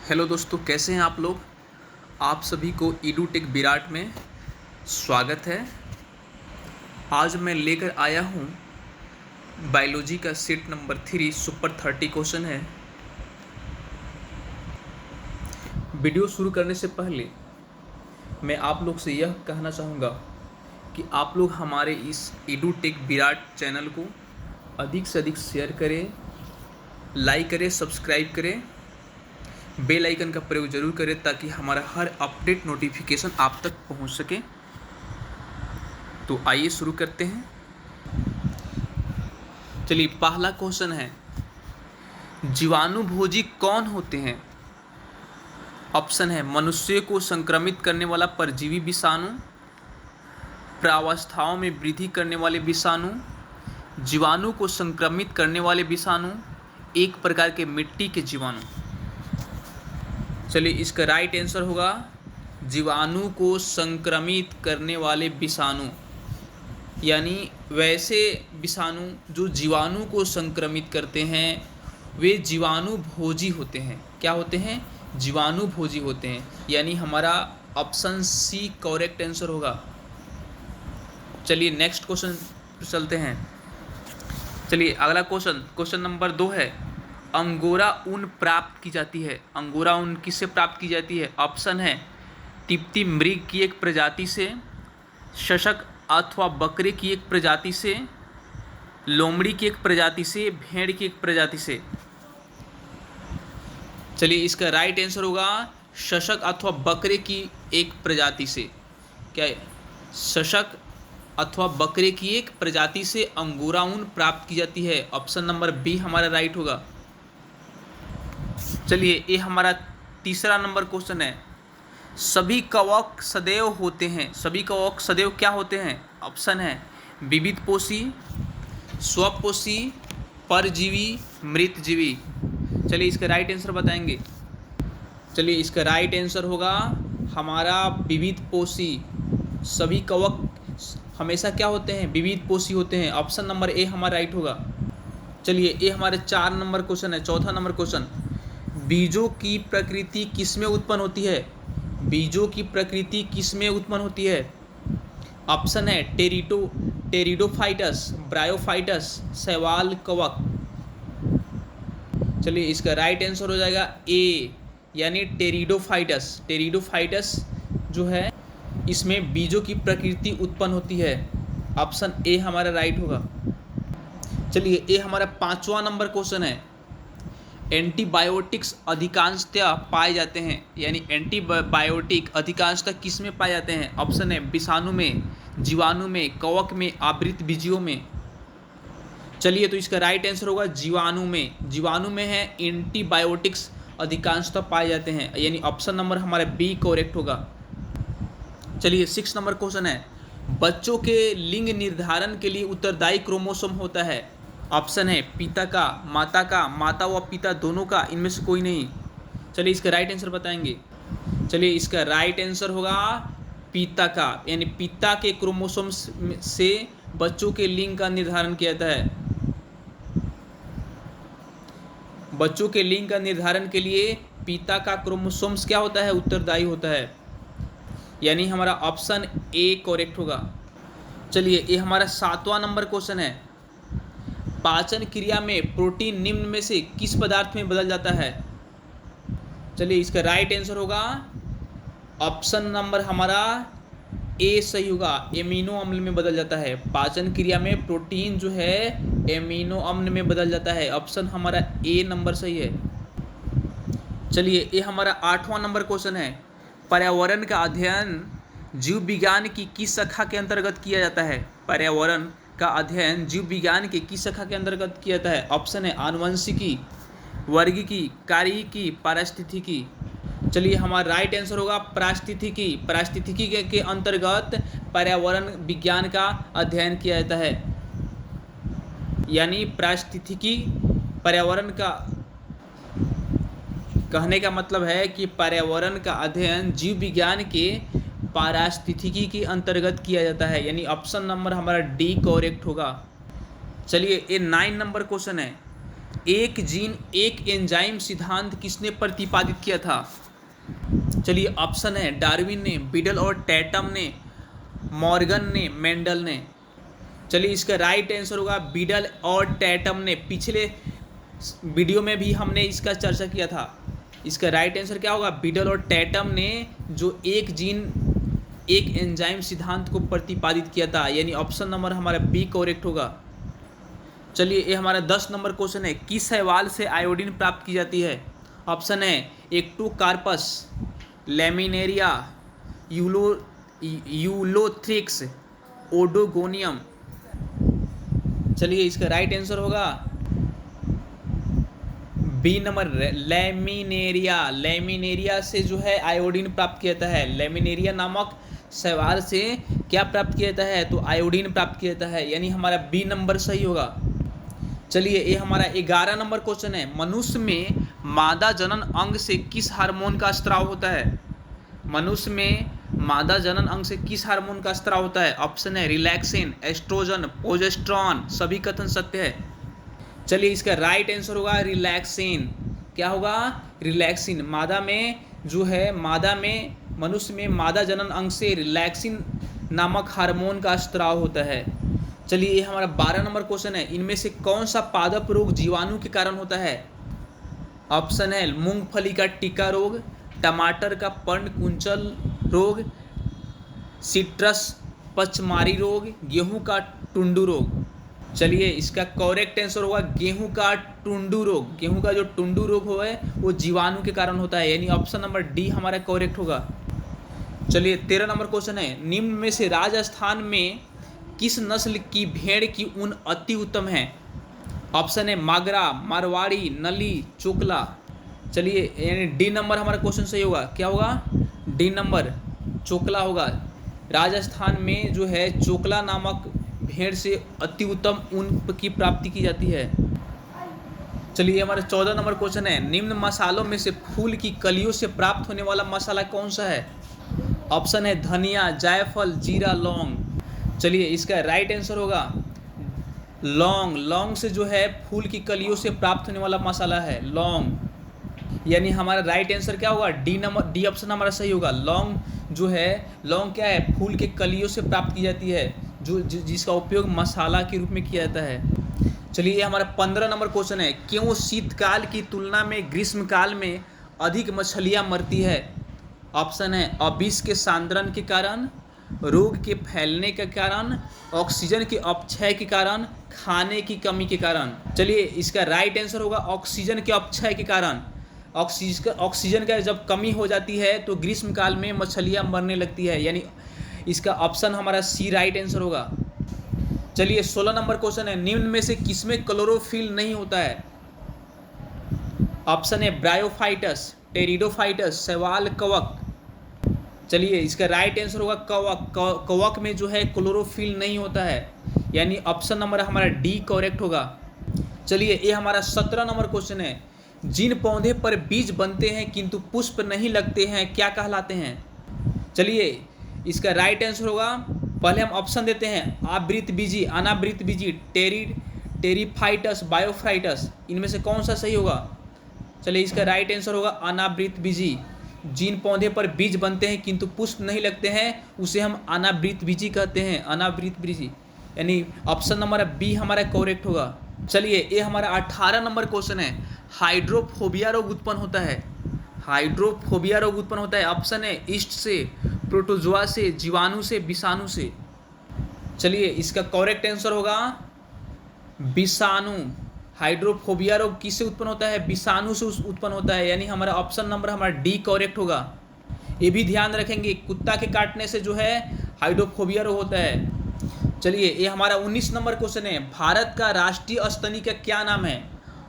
Hello दोस्तों, कैसे हैं आप लोग। आप सभी को ईडूटेक विराट में स्वागत है। आज मैं लेकर आया हूँ बायोलॉजी का सेट नंबर 3 सुपर 30 क्वेश्चन है। वीडियो शुरू करने से पहले मैं आप लोग से यह कहना चाहूँगा कि आप लोग हमारे इस ईडूटेक विराट चैनल को अधिक से अधिक शेयर करें, लाइक करें, सब्सक्राइब करें, बेल आइकन का प्रयोग जरूर करें ताकि हमारा हर अपडेट नोटिफिकेशन आप तक पहुंच सके। तो आइए शुरू करते हैं। चलिए, पहला क्वेश्चन है, जीवाणुभोजी कौन होते हैं। ऑप्शन है मनुष्य को संक्रमित करने वाला परजीवी विषाणु, प्रावस्थाओं में वृद्धि करने वाले विषाणु, जीवाणु को संक्रमित करने वाले विषाणु, एक प्रकार के मिट्टी के जीवाणु। चलिए, इसका राइट आंसर होगा जीवाणु को संक्रमित करने वाले विषाणु, यानी वैसे विषाणु जो जीवाणु को संक्रमित करते हैं वे जीवाणु भोजी होते हैं। क्या होते हैं? जीवाणु भोजी होते हैं, यानी हमारा ऑप्शन सी करेक्ट आंसर होगा। चलिए नेक्स्ट क्वेश्चन चलते हैं। चलिए अगला क्वेश्चन नंबर 2 है, अंगोरा ऊन प्राप्त की जाती है। अंगोरा ऊन किससे प्राप्त की जाती है? ऑप्शन है तिब्बती मृग की एक प्रजाति से, शशक अथवा बकरे की एक प्रजाति से, लोमड़ी की एक प्रजाति से, भेड़ की एक प्रजाति से। चलिए, इसका राइट आंसर होगा शशक अथवा बकरे की एक प्रजाति से। क्या है? शशक अथवा बकरे की एक प्रजाति से अंगोरा ऊन प्राप्त की जाती है। ऑप्शन नंबर बी हमारा राइट होगा। चलिए, ये हमारा तीसरा नंबर क्वेश्चन है, सभी कवक सदैव होते हैं। सभी कवक सदैव क्या होते हैं? ऑप्शन है विविधपोषी, स्वपोषी, परजीवी, मृतजीवी। चलिए, इसका राइट आंसर बताएंगे। चलिए, इसका राइट आंसर होगा हमारा विविधपोषी। सभी कवक हमेशा क्या होते हैं? विविधपोषी होते हैं। ऑप्शन नंबर ए हमारा राइट होगा। चलिए, ये हमारे 4 नंबर क्वेश्चन है। चौथा नंबर क्वेश्चन, बीजों की प्रकृति किसमें उत्पन्न होती है? बीजों की प्रकृति किसमें उत्पन्न होती है? ऑप्शन है टेरिडोफाइटस, ब्रायोफाइटस, शैवाल कवक। चलिए, इसका राइट आंसर हो जाएगा ए, यानी टेरिडोफाइटस। टेरिडोफाइटस जो है इसमें बीजों की प्रकृति उत्पन्न होती है। ऑप्शन ए हमारा राइट होगा। चलिए, ये हमारा 5वां नंबर क्वेश्चन है, एंटीबायोटिक्स अधिकांशतः पाए जाते हैं, यानी एंटीबायोटिक अधिकांशतः किस में पाए जाते हैं? ऑप्शन है विषाणु में, जीवाणु में, कवक में, आवृत बीजियों में। चलिए, तो इसका राइट आंसर होगा जीवाणु में। जीवाणु में है एंटीबायोटिक्स अधिकांशतः पाए जाते हैं, यानी ऑप्शन नंबर हमारा बी करेक्ट होगा। चलिए, 6 नंबर क्वेश्चन है, बच्चों के लिंग निर्धारण के लिए उत्तरदायी क्रोमोसोम होता है। ऑप्शन है पिता का, माता व पिता दोनों का, इनमें से कोई नहीं। चलिए, इसका राइट आंसर बताएंगे। चलिए, इसका राइट आंसर होगा पिता का, यानी पिता के क्रोमोसोम से बच्चों के लिंग का निर्धारण किया जाता है। बच्चों के लिंग का निर्धारण के लिए पिता का क्रोमोसोम्स क्या होता है? उत्तरदायी होता है, यानी हमारा ऑप्शन ए करेक्ट होगा। चलिए, ये हमारा 7वां नंबर क्वेश्चन है, पाचन क्रिया में प्रोटीन निम्न में से किस पदार्थ में बदल जाता है? चलिए, इसका राइट आंसर होगा ऑप्शन नंबर हमारा ए सही होगा, एमिनो अम्ल में बदल जाता है। पाचन क्रिया में प्रोटीन जो है एमिनो अम्ल में बदल जाता है। ऑप्शन हमारा ए नंबर सही है। चलिए, ये हमारा 8वां नंबर क्वेश्चन है, पर्यावरण का अध्ययन जीव विज्ञान की किस शाखा के अंतर्गत किया जाता है? पर्यावरण का अध्ययन जीव विज्ञान के किस शाखा के अंतर्गत किया जाता है? ऑप्शन है आनुवंशिकी, वर्गीकी, कार्यिकी, पारिस्थितिकी। चलिए, हमारा राइट आंसर होगा पारिस्थितिकी। पारिस्थितिकी के अंतर्गत पर्यावरण विज्ञान का अध्ययन किया जाता है, यानी पारिस्थितिकी पर्यावरण का, कहने का मतलब है कि पर्यावरण का अध्ययन जीव विज्ञान के पारिस्थितिकी के अंतर्गत किया जाता है, यानी ऑप्शन नंबर हमारा डी करेक्ट होगा। चलिए, ये 9 नंबर क्वेश्चन है, एक जीन एक एंजाइम सिद्धांत किसने प्रतिपादित किया था? चलिए ऑप्शन है डार्विन ने, बिडल और टैटम ने, मॉर्गन ने, मेंडल ने। चलिए इसका राइट आंसर होगा बिडल और टैटम ने। पिछले वीडियो में भी हमने इसका चर्चा किया था। इसका राइट आंसर क्या होगा? बिडल और टैटम ने जो एक जीन एक एंजाइम सिद्धांत को प्रतिपादित किया था, यानी ऑप्शन नंबर हमारा बी करेक्ट होगा। चलिए ये हमारा 10 नंबर क्वेश्चन है। किस शैवाल से आयोडीन प्राप्त की जाती है? ऑप्शन है एक्टोकार्पस, लैमिनेरिया, यूलोथ्रिक्स, ओडोगोनियम। चलिए इसका राइट आंसर होगा बी नंबर लैमिनेरिया। लैमिनेरिया से जो है आयोडीन प्राप्त किया जाता है। लैमिनेरिया नामक शैवाल से क्या प्राप्त किया जाता है? तो आयोडीन प्राप्त किया जाता है, यानी हमारा बी नंबर सही होगा। चलिए ये हमारा 11 नंबर क्वेश्चन है। मनुष्य में मादा जनन अंग से किस हार्मोन का स्त्राव होता है? मनुष्य में मादा जनन अंग से किस हार्मोन का स्त्राव होता है? ऑप्शन है रिलैक्सिन, एस्ट्रोजन, प्रोजेस्टेरॉन। सभी कथन सत्य है। चलिए इसका राइट आंसर होगा रिलैक्सिन। क्या होगा? रिलैक्सिन। मादा में जो है, मादा में मनुष्य में मादा जनन अंग से रिलैक्सिन नामक हार्मोन का स्त्राव होता है। चलिए ये हमारा 12 नंबर क्वेश्चन है। इनमें से कौन सा पादप रोग जीवाणु के कारण होता है? ऑप्शन है मूंगफली का टिक्का रोग, टमाटर का पर्ण कुंचल रोग, सिट्रस पचमारी रोग, गेहूं का टुंडू रोग। चलिए इसका करेक्ट आंसर होगा गेहूं का टुंडू रोग। गेहूं का जो टुंडू रोग हो है वो जीवाणु के कारण होता है, यानी ऑप्शन नंबर डी हमारा करेक्ट होगा। चलिए 13 नंबर क्वेश्चन है। निम्न में से राजस्थान में किस नस्ल की भेड़ की ऊन अति उत्तम है? ऑप्शन है मागरा, मारवाड़ी, नली, चोकला। चलिए यानी डी नंबर हमारा क्वेश्चन सही होगा। क्या होगा? डी नंबर चोकला होगा। राजस्थान में जो है चोकला नामक भेड़ से अति उत्तम ऊन की प्राप्ति की जाती है। चलिए हमारा 14 नंबर क्वेश्चन है। निम्न मसालों में से फूल की कलियों से प्राप्त होने वाला मसाला कौन सा है? ऑप्शन है धनिया, जायफल, जीरा, लौंग। चलिए इसका राइट आंसर होगा लौंग। लौंग से जो है फूल की कलियों से प्राप्त होने वाला मसाला है लौंग, यानी हमारा राइट आंसर क्या होगा? डी नंबर, डी ऑप्शन हमारा सही होगा। लौंग जो है, लौंग क्या है? फूल के कलियों से प्राप्त की जाती है, जो जिसका उपयोग मसाला के रूप में किया जाता है। चलिए ये हमारा 15 नंबर क्वेश्चन है। क्यों शीतकाल की तुलना में ग्रीष्मकाल में अधिक मछलियाँ मरती है? ऑप्शन है अविष के सांद्रण के कारण, रोग के फैलने के कारण, ऑक्सीजन के अपक्षय के कारण, खाने की कमी के कारण। चलिए इसका राइट आंसर होगा ऑक्सीजन के अपक्षय के कारण। ऑक्सीजन का जब कमी हो जाती है तो ग्रीष्मकाल में मछलियाँ मरने लगती है, यानी इसका ऑप्शन हमारा सी राइट आंसर होगा। चलिए 16 नंबर क्वेश्चन है। निम्न में से किसमें क्लोरोफिल नहीं होता है? ऑप्शन है ब्रायोफाइटस, टेरिडोफाइटस, शैवाल, कवक। चलिए इसका राइट आंसर होगा कवक। कवक में जो है क्लोरोफिल नहीं होता है, यानी ऑप्शन नंबर हमारा डी करेक्ट होगा। चलिए ये हमारा 17 नंबर क्वेश्चन है। जिन पौधे पर बीज बनते हैं किंतु पुष्प नहीं लगते हैं क्या कहलाते हैं? चलिए इसका राइट आंसर होगा, पहले हम ऑप्शन देते हैं आवृत बीजी, अनावृत बीजी, टेरिफाइटस, बायोफाइटस। इनमें से कौन सा सही होगा? चलिए इसका राइट आंसर होगा अनावृत बीजी। जिन पौधे पर बीज बनते हैं किंतु पुष्प नहीं लगते हैं उसे हम अनावृत बीजी कहते हैं, अनावृत बीजी, यानी ऑप्शन नंबर बी हमारा करेक्ट होगा। चलिए ये हमारा 18 नंबर क्वेश्चन है। हाइड्रोफोबिया रोग उत्पन्न होता है। हाइड्रोफोबिया रोग उत्पन्न होता है, ऑप्शन है ईस्ट से, प्रोटोजोआ से, जीवाणु से, विषाणु से। चलिए इसका करेक्ट आंसर होगा विषाणु। हाइड्रोफोबिया रोग किससे उत्पन्न होता है? विषाणु से उत्पन्न होता है, यानी हमारा ऑप्शन नंबर हमारा डी करेक्ट होगा। ये भी ध्यान रखेंगे कुत्ता के काटने से जो है हाइड्रोफोबिया रोग होता है। चलिए ये हमारा 19 नंबर क्वेश्चन है। भारत का राष्ट्रीय स्तनी का क्या नाम है?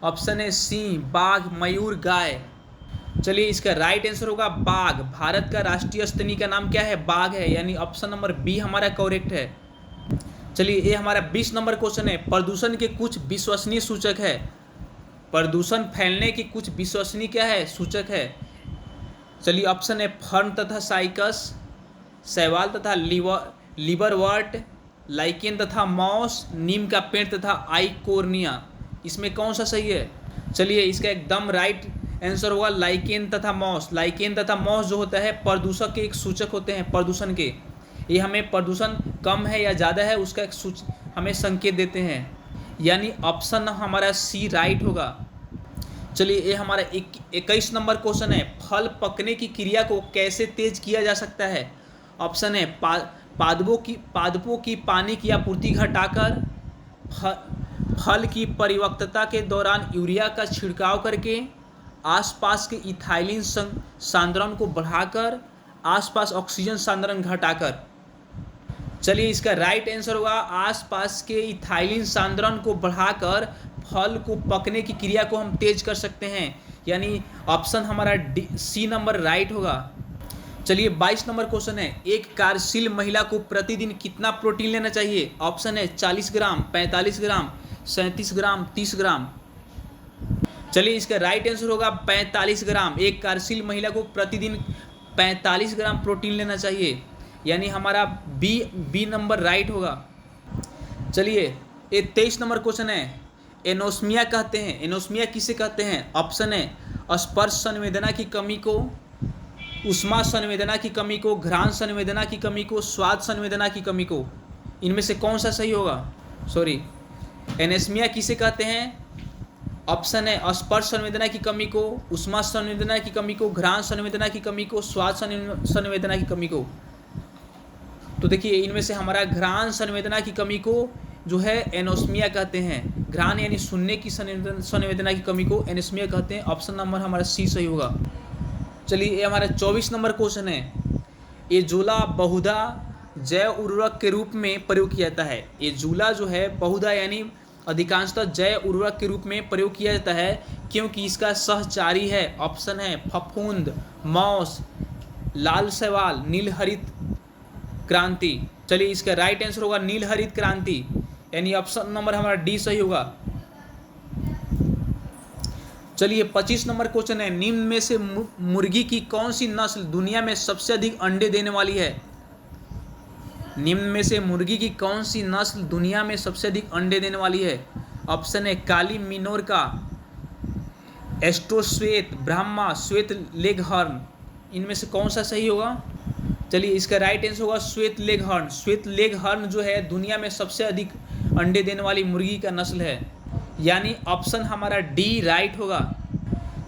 ऑप्शन है सिंह, बाघ, मयूर, गाय। चलिए इसका राइट आंसर होगा बाघ। भारत का राष्ट्रीय स्तनी का नाम क्या है? बाघ है, यानी ऑप्शन नंबर बी हमारा करेक्ट है। चलिए ये हमारा 20 नंबर क्वेश्चन है। प्रदूषण के कुछ विश्वसनीय सूचक है। प्रदूषण फैलने की कुछ विश्वसनीय क्या है? सूचक है। चलिए ऑप्शन है फर्न तथा साइकस, शैवाल तथा लिवरवर्ट, लाइकेन तथा मॉस, नीम का पेड़ तथा आइकोर्निया। इसमें कौन सा सही है? चलिए इसका एकदम राइट आंसर होगा लाइकेन तथा मॉस। लाइकेन तथा मॉस जो होता है प्रदूषक के एक सूचक होते हैं प्रदूषण के। ये हमें प्रदूषण कम है या ज़्यादा है उसका एक हमें संकेत देते हैं। यानी ऑप्शन हमारा सी राइट होगा। चलिए ये हमारा 21 नंबर क्वेश्चन है, फल पकने की क्रिया को कैसे तेज किया जा सकता है। ऑप्शन है पादपों की पानी की आपूर्ति घटाकर, फल की परिपक्वता के दौरान यूरिया का छिड़काव करके, आसपास के इथाइलिन सांद्रण को बढ़ाकर, आसपास ऑक्सीजन सांद्रण घटाकर। चलिए इसका राइट आंसर होगा आसपास के इथाइलिन सांद्रण को बढ़ाकर फल को पकने की क्रिया को हम तेज कर सकते हैं। यानी ऑप्शन हमारा सी नंबर राइट होगा। चलिए 22 नंबर क्वेश्चन है, एक कार्यशील महिला को प्रतिदिन कितना प्रोटीन लेना चाहिए। ऑप्शन है 40 ग्राम, 45 ग्राम, 37 ग्राम, 30 ग्राम। चलिए इसका राइट आंसर होगा 45 ग्राम। एक कार्यशील महिला को प्रतिदिन 45 ग्राम प्रोटीन लेना चाहिए। यानी हमारा बी नंबर राइट होगा। चलिए ये 23 नंबर क्वेश्चन है, एनोस्मिया कहते हैं, एनोस्मिया किसे कहते हैं। ऑप्शन है स्पर्श संवेदना की कमी को, ऊष्मा संवेदना की कमी को, घ्राण संवेदना की कमी को, स्वाद संवेदना की कमी को। इनमें से कौन सा सही होगा। सॉरी, एनेस्मिया किसे कहते हैं। ऑप्शन है स्पर्श संवेदना की कमी को, ऊष्मा संवेदना की कमी को, घ्राण संवेदना की कमी को, स्वाद संवेदना की कमी को। तो देखिए इनमें से हमारा घ्राण संवेदना की कमी को जो है एनोस्मिया कहते हैं। घ्राण यानी सुनने की संवेदना की कमी को एनोस्मिया कहते हैं। ऑप्शन नंबर हमारा सी सही होगा। चलिए ये हमारा 24 नंबर क्वेश्चन है, एजोला बहुधा जैव उर्वरक के रूप में प्रयोग किया जाता है। एजोला जो है बहुधा यानी अधिकांशतः जैव उर्वरक के रूप में प्रयोग किया जाता है क्योंकि इसका सहचारी है। ऑप्शन है फफूंद, मॉस, लाल शैवाल, नील हरित क्रांति। चलिए इसका राइट आंसर होगा नील हरित क्रांति, यानी ऑप्शन नंबर हमारा डी सही होगा। चलिए 25 नंबर क्वेश्चन है, निम्न में से मुर्गी की कौन सी नस्ल दुनिया में सबसे अधिक अंडे देने वाली है। निम्न में से मुर्गी की कौन सी नस्ल दुनिया में सबसे अधिक अंडे देने वाली है। ऑप्शन है काली मिनोरका, एस्ट्रोश्वेत, ब्राह्मा, श्वेत लेगहॉर्न। इनमें से कौन सा सही होगा। चलिए इसका राइट आंसर होगा श्वेत लेगहॉर्न। श्वेत लेगहॉर्न जो है दुनिया में सबसे अधिक अंडे देने वाली मुर्गी का नस्ल है, यानी ऑप्शन हमारा डी राइट होगा।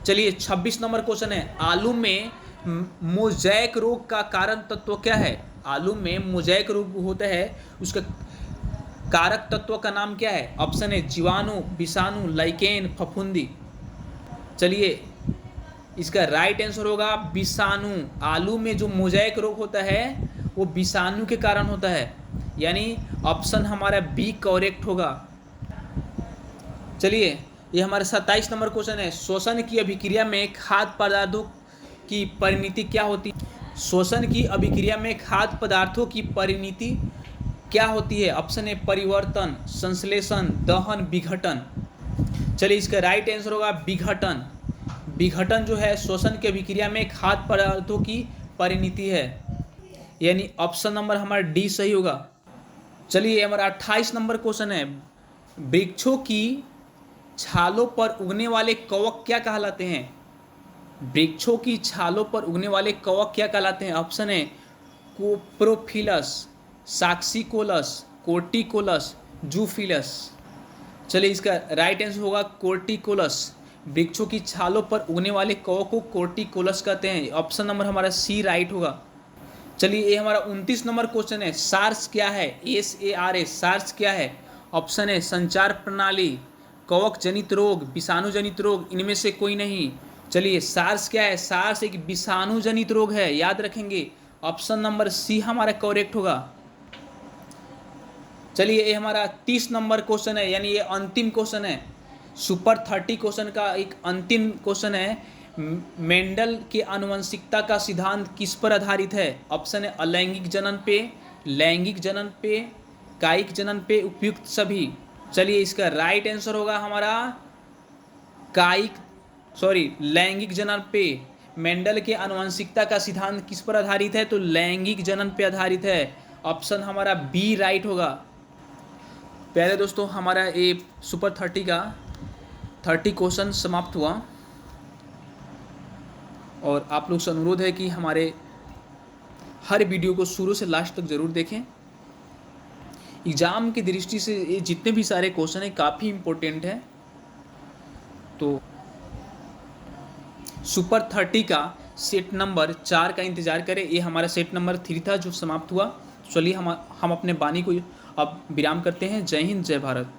चलिए 26 नंबर क्वेश्चन है, आलू में मोजैक रोग का कारण तत्व क्या है। आलू में मोजैक रोग होता है, उसका कारक तत्व का नाम क्या है। ऑप्शन है जीवाणु, विषाणु, लाइकेन, फफूंदी। चलिए इसका राइट आंसर होगा विषाणु। आलू में जो मोजैक रोग होता है वो विषाणु के कारण होता है, यानी ऑप्शन हमारा बी करेक्ट होगा। चलिए ये हमारा 27 नंबर क्वेश्चन है, श्वसन की अभिक्रिया में खाद्य पदार्थों की परिणति क्या होती है। श्वसन की अभिक्रिया में खाद्य पदार्थों की परिणति क्या होती है। ऑप्शन है परिवर्तन, संश्लेषण, दहन, विघटन। चलिए इसका राइट आंसर होगा विघटन। विघटन जो है श्वसन की अभिक्रिया में खाद्य पदार्थों की परिणति है, यानी ऑप्शन नंबर हमारा डी सही होगा। चलिए हमारा 28 नंबर क्वेश्चन है, वृक्षों की छालों पर उगने वाले कवक क्या कहलाते हैं। वृक्षों की छालों पर उगने वाले कवक क्या कहलाते हैं। ऑप्शन है कोप्रोफिलस, साक्सिकोलस, कोर्टिकोलस, जूफिलस। चलिए इसका राइट आंसर होगा कोर्टिकोलस। वृक्षों की छालों पर उगने वाले कवक को कोर्टिकोलस कहते हैं। ऑप्शन नंबर हमारा सी राइट होगा। चलिए ये हमारा 29 नंबर क्वेश्चन है, सार्स क्या है। SARS, सार्स क्या है। ऑप्शन है संचार प्रणाली, कवक जनित रोग, विषाणु जनित रोग। इनमें से कोई नहीं। चलिए सार्स क्या है। सार्स एक विषाणु जनित रोग है, याद रखेंगे। ऑप्शन नंबर सी हमारा करेक्ट होगा। चलिए ये हमारा 30 नंबर क्वेश्चन है, यानी ये अंतिम क्वेश्चन है। सुपर 30 क्वेश्चन का एक अंतिम क्वेश्चन है, मेंडल के आनुवंशिकता का सिद्धांत किस पर आधारित है। ऑप्शन है अलैंगिक जनन पे, लैंगिक जनन पे, कायिक जनन पे, उपयुक्त सभी। चलिए इसका राइट आंसर होगा हमारा लैंगिक जनन पे। मेंडल के आनुवंशिकता का सिद्धांत किस पर आधारित है, तो लैंगिक जनन पे आधारित है। ऑप्शन हमारा बी राइट होगा। प्यारे दोस्तों, हमारा ये सुपर 30 का 30 क्वेश्चन समाप्त हुआ। और आप लोग से अनुरोध है कि हमारे हर वीडियो को शुरू से लास्ट तक ज़रूर देखें। एग्ज़ाम की दृष्टि से ये जितने भी सारे क्वेश्चन हैं काफ़ी इम्पोर्टेंट है। तो सुपर 30 का सेट नंबर 4 का इंतज़ार करें। ये हमारा सेट नंबर 3 था जो समाप्त हुआ। चलिए हम अपने वाणी को अब विराम करते हैं। जय हिंद, जय भारत।